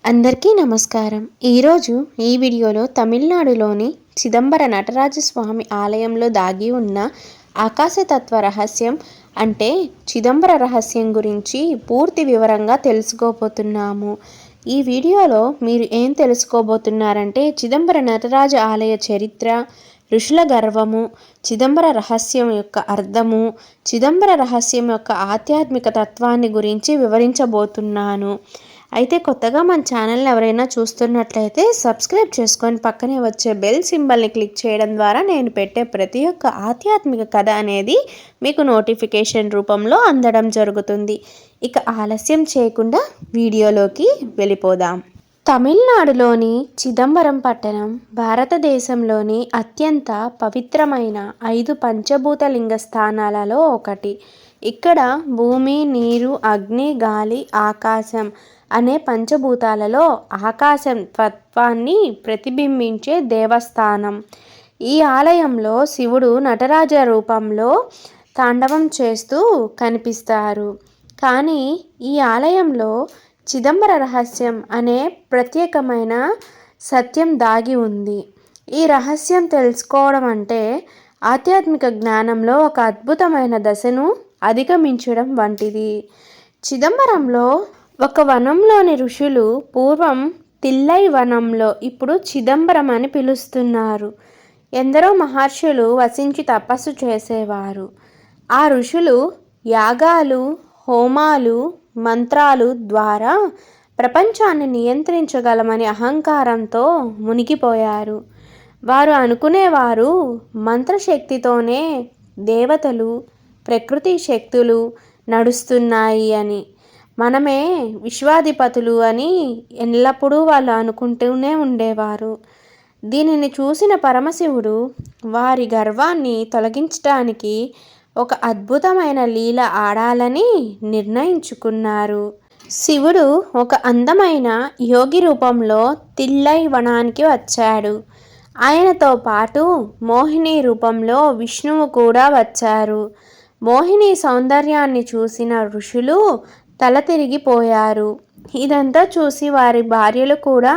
అందరికీ నమస్కారం. ఈరోజు ఈ వీడియోలో తమిళనాడులోని చిదంబర నటరాజస్వామి ఆలయంలో దాగి ఉన్న ఆకాశతత్వ రహస్యం అంటే చిదంబర రహస్యం గురించి పూర్తి వివరంగా తెలుసుకోబోతున్నాము. ఈ వీడియోలో మీరు ఏం తెలుసుకోబోతున్నారంటే చిదంబర నటరాజ ఆలయ చరిత్ర, ఋషుల గర్వము, చిదంబర రహస్యం యొక్క అర్థము, చిదంబర రహస్యం యొక్క ఆధ్యాత్మిక తత్వాన్ని గురించి వివరించబోతున్నాను. అయితే కొత్తగా మన ఛానల్ని ఎవరైనా చూస్తున్నట్లయితే సబ్స్క్రైబ్ చేసుకొని పక్కనే వచ్చే బెల్ సింబల్ని క్లిక్ చేయడం ద్వారా నేను పెట్టే ప్రతి ఒక్క ఆధ్యాత్మిక కథ అనేది మీకు నోటిఫికేషన్ రూపంలో అందడం జరుగుతుంది. ఇక ఆలస్యం చేయకుండా వీడియోలోకి వెళ్ళిపోదాం. తమిళనాడులోని చిదంబరం పట్టణం భారతదేశంలోని అత్యంత పవిత్రమైన 5 పంచభూత లింగ స్థానాలలో ఒకటి. ఇక్కడ భూమి, నీరు, అగ్ని, గాలి, ఆకాశం అనే పంచభూతాలలో ఆకాశం తత్వాన్ని ప్రతిబింబించే దేవస్థానం. ఈ ఆలయంలో శివుడు నటరాజ రూపంలో తాండవం చేస్తూ కనిపిస్తారు. కానీ ఈ ఆలయంలో చిదంబర రహస్యం అనే ప్రత్యేకమైన సత్యం దాగి ఉంది. ఈ రహస్యం తెలుసుకోవడం అంటే ఆధ్యాత్మిక జ్ఞానంలో ఒక అద్భుతమైన దశను అధిగమించడం వంటిది. చిదంబరంలో ఒక వనంలోని ఋషులు పూర్వం తిల్లై వనంలో ఇప్పుడు చిదంబరం అని పిలుస్తున్నారు. ఎందరో మహర్షులు వసించి తపస్సు చేసేవారు. ఆ ఋషులు యాగాలు, హోమాలు, మంత్రాలు ద్వారా ప్రపంచాన్ని నియంత్రించగలమని అహంకారంతో మునిగిపోయారు. వారు అనుకునేవారు మంత్రశక్తితోనే దేవతలు, ప్రకృతి శక్తులు నడుస్తున్నాయి అని, మనమే విశ్వాధిపతులు అని ఎల్లప్పుడూ వాళ్ళు అనుకుంటూనే ఉండేవారు. దీనిని చూసిన పరమశివుడు వారి గర్వాన్ని తొలగించడానికి ఒక అద్భుతమైన లీల ఆడాలని నిర్ణయించుకున్నారు. శివుడు ఒక అందమైన యోగి రూపంలో తిల్లై వనానికి వచ్చాడు. ఆయనతో పాటు మోహిని రూపంలో విష్ణువు కూడా వచ్చారు. మోహిని సౌందర్యాన్ని చూసిన ఋషులు తల తిరిగిపోయారు. ఇదంతా చూసి వారి భార్యలు కూడా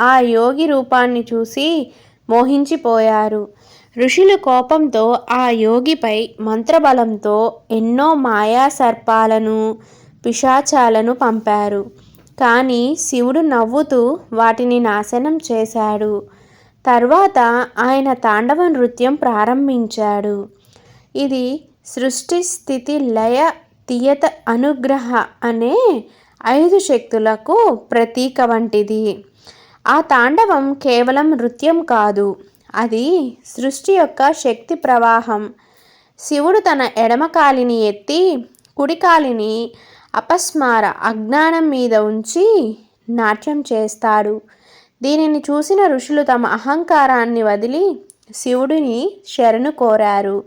ఆ యోగి రూపాన్ని చూసి మోహించిపోయారు. ఋషులు కోపంతో ఆ యోగిపై మంత్రబలంతో ఎన్నో మాయా సర్పాలను, పిశాచాలను పంపారు. కానీ శివుడు నవ్వుతూ వాటిని నాశనం చేశాడు. తర్వాత ఆయన తాండవ నృత్యం ప్రారంభించాడు. ఇది సృష్టి, స్థితి, లయ, తియత, అనుగ్రహ అనే 5 శక్తులకు ప్రతీక వంటిది. ఆ తాండవం కేవలం నృత్యం కాదు, అది సృష్టి యొక్క శక్తి ప్రవాహం. శివుడు తన ఎడమ కాలిని ఎత్తి కుడి కాలిని అపస్మార అజ్ఞానం మీద ఉంచి నాట్యం చేస్తాడు. దీనిని చూసిన ఋషులు తమ అహంకారాన్ని వదిలి శివుడిని శరణు కోరారు.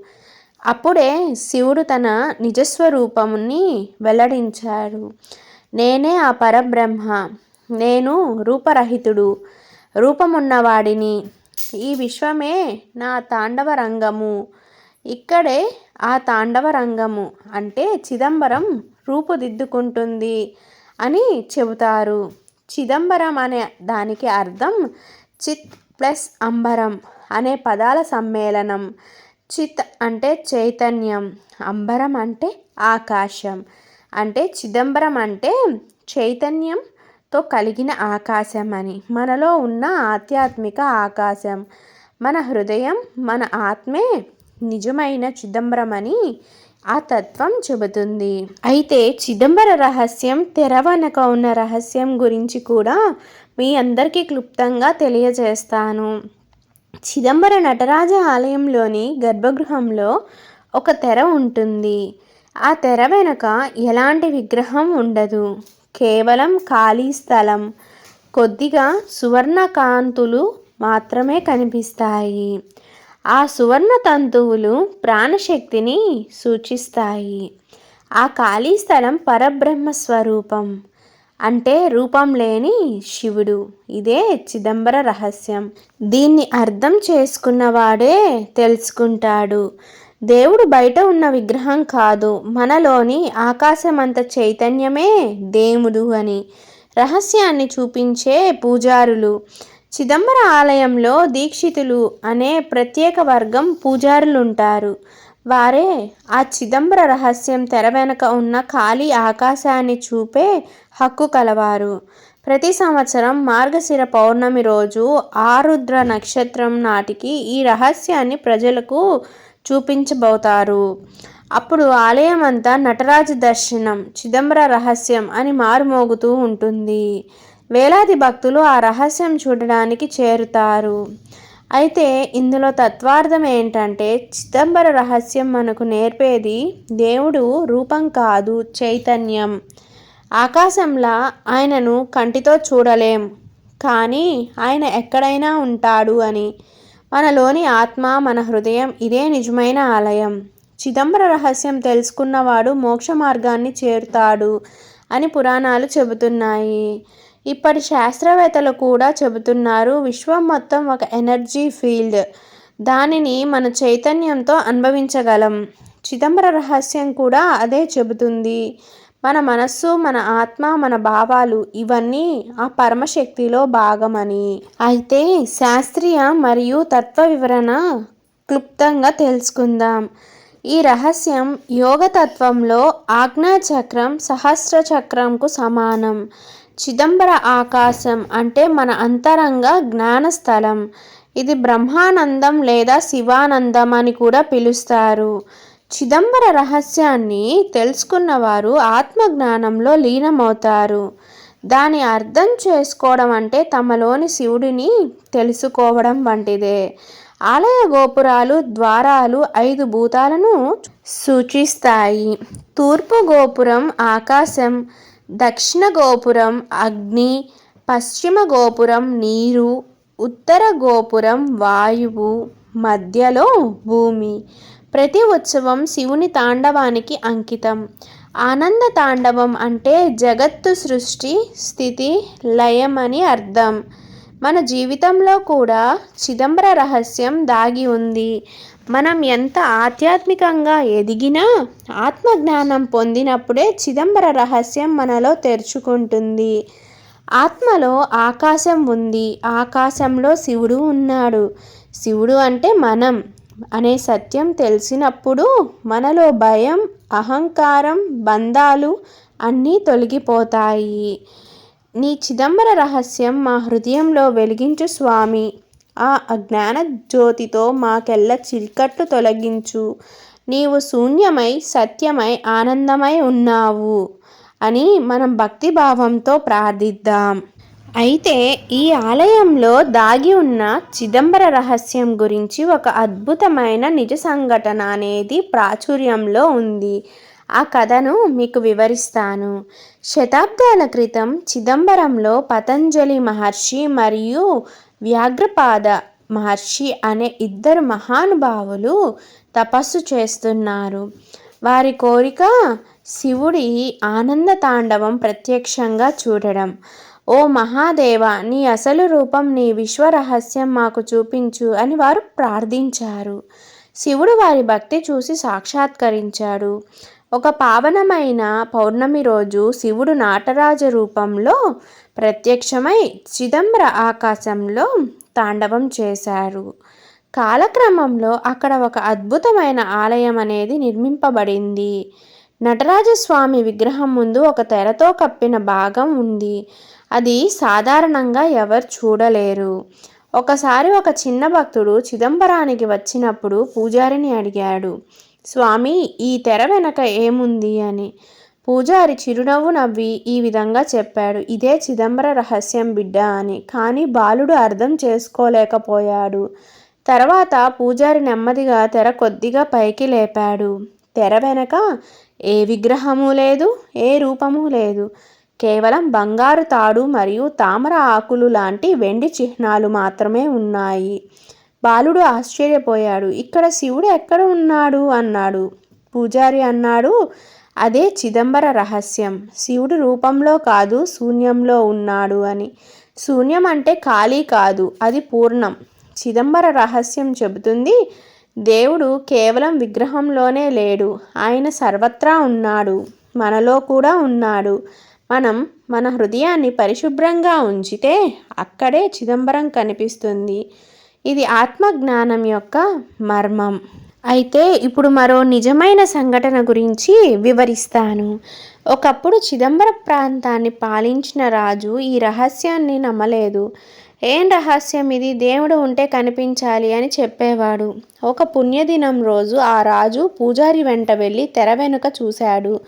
అప్పుడే శివుడు తన నిజస్వరూపముని వెల్లడించాడు. నేనే ఆ పరబ్రహ్మ, నేను రూపరహితుడు, రూపమున్నవాడిని, ఈ విశ్వమే నా తాండవ రంగము, ఇక్కడే ఆ తాండవ రంగము అంటే చిదంబరం రూపుదిద్దుకుంటుంది అని చెబుతారు. చిదంబరం అనే దానికి అర్థం చిత్ ప్లస్ అంబరం అనే పదాల సమ్మేళనం. చిత్ అంటే చైతన్యం, అంబరం అంటే ఆకాశం. అంటే చిదంబరం అంటే చైతన్యంతో కలిగిన ఆకాశం అని, మనలో ఉన్న ఆధ్యాత్మిక ఆకాశం, మన హృదయం, మన ఆత్మే నిజమైన చిదంబరం అని ఆ తత్వం చెబుతుంది. అయితే చిదంబర రహస్యం తెర వెనుక ఉన్న రహస్యం గురించి కూడా మీ అందరికీ క్లుప్తంగా తెలియజేస్తాను. చిదంబర నటరాజ ఆలయంలోని గర్భగృహంలో ఒక తెర ఉంటుంది. ఆ తెర వెనుక ఎలాంటి విగ్రహం ఉండదు, కేవలం ఖాళీ స్థలం, కొద్దిగా సువర్ణ కాంతులు మాత్రమే కనిపిస్తాయి. ఆ సువర్ణ తంతువులు ప్రాణశక్తిని సూచిస్తాయి. ఆ ఖాళీ స్థలం పరబ్రహ్మ స్వరూపం అంటే రూపం లేని శివుడు. ఇదే చిదంబర రహస్యం. దీన్ని అర్థం చేసుకున్నవాడే తెలుసుకుంటాడు. దేవుడు బయట ఉన్న విగ్రహం కాదు, మనలోని ఆకాశమంత చైతన్యమే దేవుడు అని. రహస్యాన్ని చూపించే పూజారులు. చిదంబర ఆలయంలో దీక్షితులు అనే ప్రత్యేక వర్గం పూజారులుంటారు. వారే ఆ చిదంబర రహస్యం తెర వెనుక ఉన్న ఖాళీ ఆకాశాన్ని చూపే హక్కు కలవారు. ప్రతి సంవత్సరం మార్గశిర పౌర్ణమి రోజు ఆరుద్ర నక్షత్రం నాటికి ఈ రహస్యాన్ని ప్రజలకు చూపించబోతారు. అప్పుడు ఆలయం అంతా నటరాజ దర్శనం, చిదంబర రహస్యం అని మారుమోగుతూ ఉంటుంది. వేలాది భక్తులు ఆ రహస్యం చూడడానికి చేరుతారు. అయితే ఇందులో తత్వార్థం ఏంటంటే, చిదంబర రహస్యం మనకు నేర్పేది దేవుడు రూపం కాదు, చైతన్యం. ఆకాశంలా ఆయనను కంటితో చూడలేం, కానీ ఆయన ఎక్కడైనా ఉంటాడు అని. మనలోని ఆత్మ, మన హృదయం, ఇదే నిజమైన ఆలయం. చిదంబర రహస్యం తెలుసుకున్నవాడు మోక్ష మార్గాన్ని చేరుతాడు అని పురాణాలు చెబుతున్నాయి. ఇప్పటి శాస్త్రవేత్తలు కూడా చెబుతున్నారు, విశ్వం మొత్తం ఒక ఎనర్జీ ఫీల్డ్. దానిని మన చైతన్యంతో అనుభవించగలం. చిదంబర రహస్యం కూడా అదే చెబుతుంది. మన మనస్సు, మన ఆత్మ, మన భావాలు ఇవన్నీ ఆ పరమశక్తిలో భాగమని. అయితే శాస్త్రీయ మరియు తత్వ వివరణ క్లుప్తంగా తెలుసుకుందాం. ఈ రహస్యం యోగతత్వంలో ఆజ్ఞాచక్రం సహస్ర చక్రంకు సమానం. చిదంబర ఆకాశం అంటే మన అంతరంగ జ్ఞానస్థలం. ఇది బ్రహ్మానందం లేదా శివానందం అని కూడా పిలుస్తారు. చిదంబర రహస్యాన్ని తెలుసుకున్నవారు ఆత్మజ్ఞానంలో లీనమవుతారు. దాని అర్థం చేసుకోవడం అంటే తమలోని శివుడిని తెలుసుకోవడం వంటిదే. ఆలయ గోపురాలు, ద్వారాలు 5 భూతాలను సూచిస్తాయి. తూర్పు గోపురం ఆకాశం, దక్షిణ గోపురం అగ్ని, పశ్చిమ గోపురం నీరు, ఉత్తర గోపురం వాయువు, మధ్యలో భూమి. ప్రతి ఉత్సవం శివుని తాండవానికి అంకితం. ఆనంద తాండవం అంటే జగత్తు సృష్టి, స్థితి, లయం అని అర్థం. మన జీవితంలో కూడా చిదంబర రహస్యం దాగి ఉంది. మనం ఎంత ఆధ్యాత్మికంగా ఎదిగినా ఆత్మజ్ఞానం పొందినప్పుడే చిదంబర రహస్యం మనలో తెరుచుకుంటుంది. ఆత్మలో ఆకాశం ఉంది, ఆకాశంలో శివుడు ఉన్నాడు. శివుడు అంటే మనం అనే సత్యం తెలిసినప్పుడు మనలో భయం, అహంకారం, బంధాలు అన్నీ తొలగిపోతాయి. నీ చిదంబర రహస్యం మా హృదయంలో వెలిగించు స్వామి. ఆ అజ్ఞాన జ్యోతితో మాకెల్ల చీకట్లు తొలగించు. నీవు శూన్యమై సత్యమై ఆనందమై ఉన్నావు అని మనం భక్తిభావంతో ప్రార్థిద్దాం. అయితే ఈ ఆలయంలో దాగి ఉన్న చిదంబర రహస్యం గురించి ఒక అద్భుతమైన నిజ సంఘటన అనేది ప్రాచుర్యంలో ఉంది. ఆ కథను మీకు వివరిస్తాను. శతాబ్దాల క్రితం చిదంబరంలో పతంజలి మహర్షి మరియు వ్యాఘ్రపాద మహర్షి అనే 2 మహానుభావులు తపస్సు చేస్తున్నారు. వారి కోరిక శివుడి ఆనంద తాండవం ప్రత్యక్షంగా చూడడం. ఓ మహాదేవ, నీ అసలు రూపం, నీ విశ్వరహస్యం మాకు చూపించు అని వారు ప్రార్థించారు. శివుడు వారి భక్తి చూసి సాక్షాత్కరించాడు. ఒక పావనమైన పౌర్ణమి రోజు శివుడు నాటరాజ రూపంలో ప్రత్యక్షమై చిదంబర ఆకాశంలో తాండవం చేశారు. కాలక్రమంలో అక్కడ ఒక అద్భుతమైన ఆలయం అనేది నిర్మింపబడింది. నటరాజస్వామి విగ్రహం ముందు ఒక తెరతో కప్పిన భాగం ఉంది. అది సాధారణంగా ఎవరు చూడలేరు. ఒకసారి ఒక చిన్న భక్తుడు చిదంబరానికి వచ్చినప్పుడు పూజారిని అడిగాడు, స్వామి, ఈ తెర వెనక ఏముంది అని. పూజారి చిరునవ్వు నవ్వి ఈ విధంగా చెప్పాడు, ఇదే చిదంబర రహస్యం బిడ్డ అని. కానీ బాలుడు అర్థం చేసుకోలేకపోయాడు. తర్వాత పూజారి నెమ్మదిగా తెర కొద్దిగా పైకి లేపాడు. తెర వెనక ఏ విగ్రహము లేదు, ఏ రూపము లేదు. కేవలం బంగారు తాడు మరియు తామర ఆకులు లాంటి వెండి చిహ్నాలు మాత్రమే ఉన్నాయి. బాలుడు ఆశ్చర్యపోయాడు. ఇక్కడ శివుడు ఎక్కడ ఉన్నాడు అన్నాడు. పూజారి అన్నాడు, అదే చిదంబర రహస్యం. శివుడు రూపంలో కాదు, శూన్యంలో ఉన్నాడు అని. శూన్యం అంటే ఖాళీ కాదు, అది పూర్ణం. చిదంబర రహస్యం చెబుతుంది, దేవుడు కేవలం విగ్రహంలోనే లేడు, ఆయన సర్వత్రా ఉన్నాడు, మనలో కూడా ఉన్నాడు. మనం మన హృదయాన్ని పరిశుభ్రంగా ఉంచితే అక్కడే చిదంబరం కనిపిస్తుంది. ఇది ఆత్మజ్ఞానం యొక్క మర్మం. అయితే ఇప్పుడు మరో నిజమైన సంఘటన గురించి వివరిస్తాను. ఒకప్పుడు చిదంబర ప్రాంతాన్ని పాలించిన రాజు ఈ రహస్యాన్ని నమ్మలేదు. ఏం రహస్యం ఇది, దేవుడు ఉంటే కనిపించాలి అని చెప్పేవాడు. ఒక పుణ్యదినం రోజు ఆ రాజు పూజారి వెంట వెళ్ళి తెర వెనుక చూశాడు.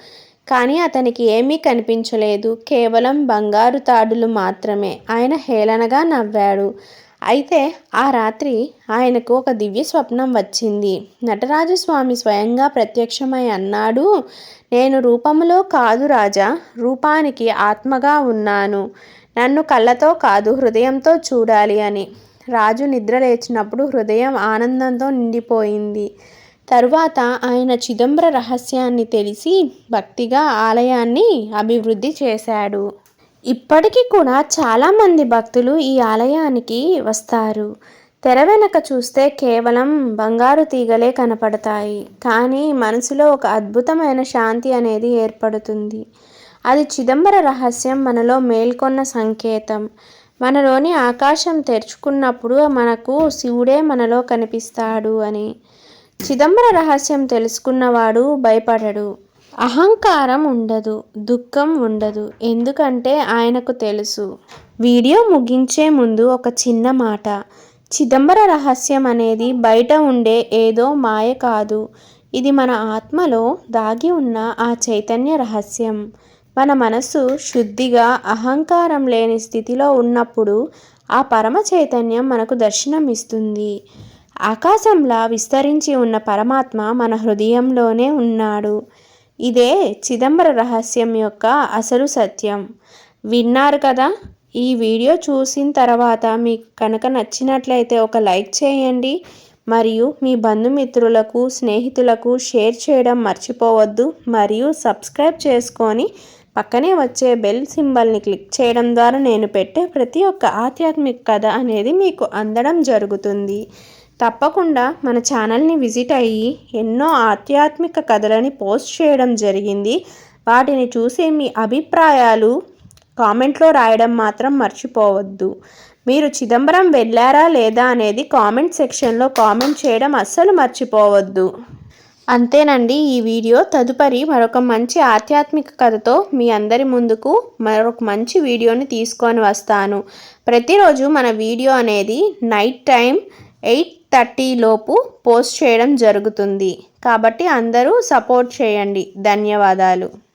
కానీ అతనికి ఏమీ కనిపించలేదు. కేవలం బంగారు తాడులు మాత్రమే. ఆయన హేళనగా నవ్వాడు. అయితే ఆ రాత్రి ఆయనకు ఒక దివ్య స్వప్నం వచ్చింది. నటరాజస్వామి స్వయంగా ప్రత్యక్షమై అన్నాడు, నేను రూపములో కాదు రాజా, రూపానికి ఆత్మగా ఉన్నాను. నన్ను కళ్ళతో కాదు హృదయంతో చూడాలి అని. రాజు నిద్ర లేచినప్పుడు హృదయం ఆనందంతో నిండిపోయింది. తరువాత ఆయన చిదంబర రహస్యాన్ని తెలిసి భక్తిగా ఆలయాన్ని అభివృద్ధి చేశాడు. ఇప్పటికీ కూడా చాలామంది భక్తులు ఈ ఆలయానికి వస్తారు. తెర వెనక చూస్తే కేవలం బంగారు తీగలే కనపడతాయి. కానీ మనసులో ఒక అద్భుతమైన శాంతి అనేది ఏర్పడుతుంది. అది చిదంబర రహస్యం మనలో మేల్కొన్న సంకేతం. మనలోని ఆకాశం తెరుచుకున్నప్పుడు మనకు శివుడే మనలో కనిపిస్తాడు అని. చిదంబర రహస్యం తెలుసుకున్నవాడు భయపడడు. అహంకారం ఉండదు, దుఃఖం ఉండదు. ఎందుకంటే ఆయనకు తెలుసు. వీడియో ముగించే ముందు ఒక చిన్న మాట. చిదంబర రహస్యం అనేది బయట ఉండే ఏదో మాయ కాదు. ఇది మన ఆత్మలో దాగి ఉన్న ఆ చైతన్య రహస్యం. మన మనసు శుద్ధిగా అహంకారం లేని స్థితిలో ఉన్నప్పుడు ఆ పరమ చైతన్యం మనకు దర్శనమిస్తుంది. ఆకాశంలా విస్తరించి ఉన్న పరమాత్మ మన హృదయంలోనే ఉన్నాడు. ఇదే చిదంబర రహస్యం యొక్క అసలు సత్యం. విన్నారు కదా? ఈ వీడియో చూసిన తర్వాత మీకు కనుక నచ్చినట్లయితే ఒక లైక్ చేయండి. మరియు మీ బంధుమిత్రులకు, స్నేహితులకు షేర్ చేయడం మర్చిపోవద్దు. మరియు సబ్స్క్రైబ్ చేసుకొని పక్కనే వచ్చే బెల్ సింబల్ని క్లిక్ చేయడం ద్వారా నేను పెట్టే ప్రతి ఒక్క ఆధ్యాత్మిక కథ అనేది మీకు అందడం జరుగుతుంది. తప్పకుండా మన ఛానల్ని విజిట్ అయ్యి ఎన్నో ఆధ్యాత్మిక కథలని పోస్ట్ చేయడం జరిగింది. వాటిని చూసి మీ అభిప్రాయాలు కామెంట్లో రాయడం మాత్రం మర్చిపోవద్దు. మీరు చిదంబరం వెళ్ళారా లేదా అనేది కామెంట్ సెక్షన్లో కామెంట్ చేయడం అస్సలు మర్చిపోవద్దు. అంతేనండి ఈ వీడియో. తదుపరి మరొక మంచి ఆధ్యాత్మిక కథతో మీ అందరి ముందుకు మరొక మంచి వీడియోని తీసుకొని వస్తాను. ప్రతిరోజు మన వీడియో అనేది నైట్ టైం 8:30 లోపు పోస్ట్ చేయడం జరుగుతుంది. కాబట్టి అందరూ సపోర్ట్ చేయండి. ధన్యవాదాలు.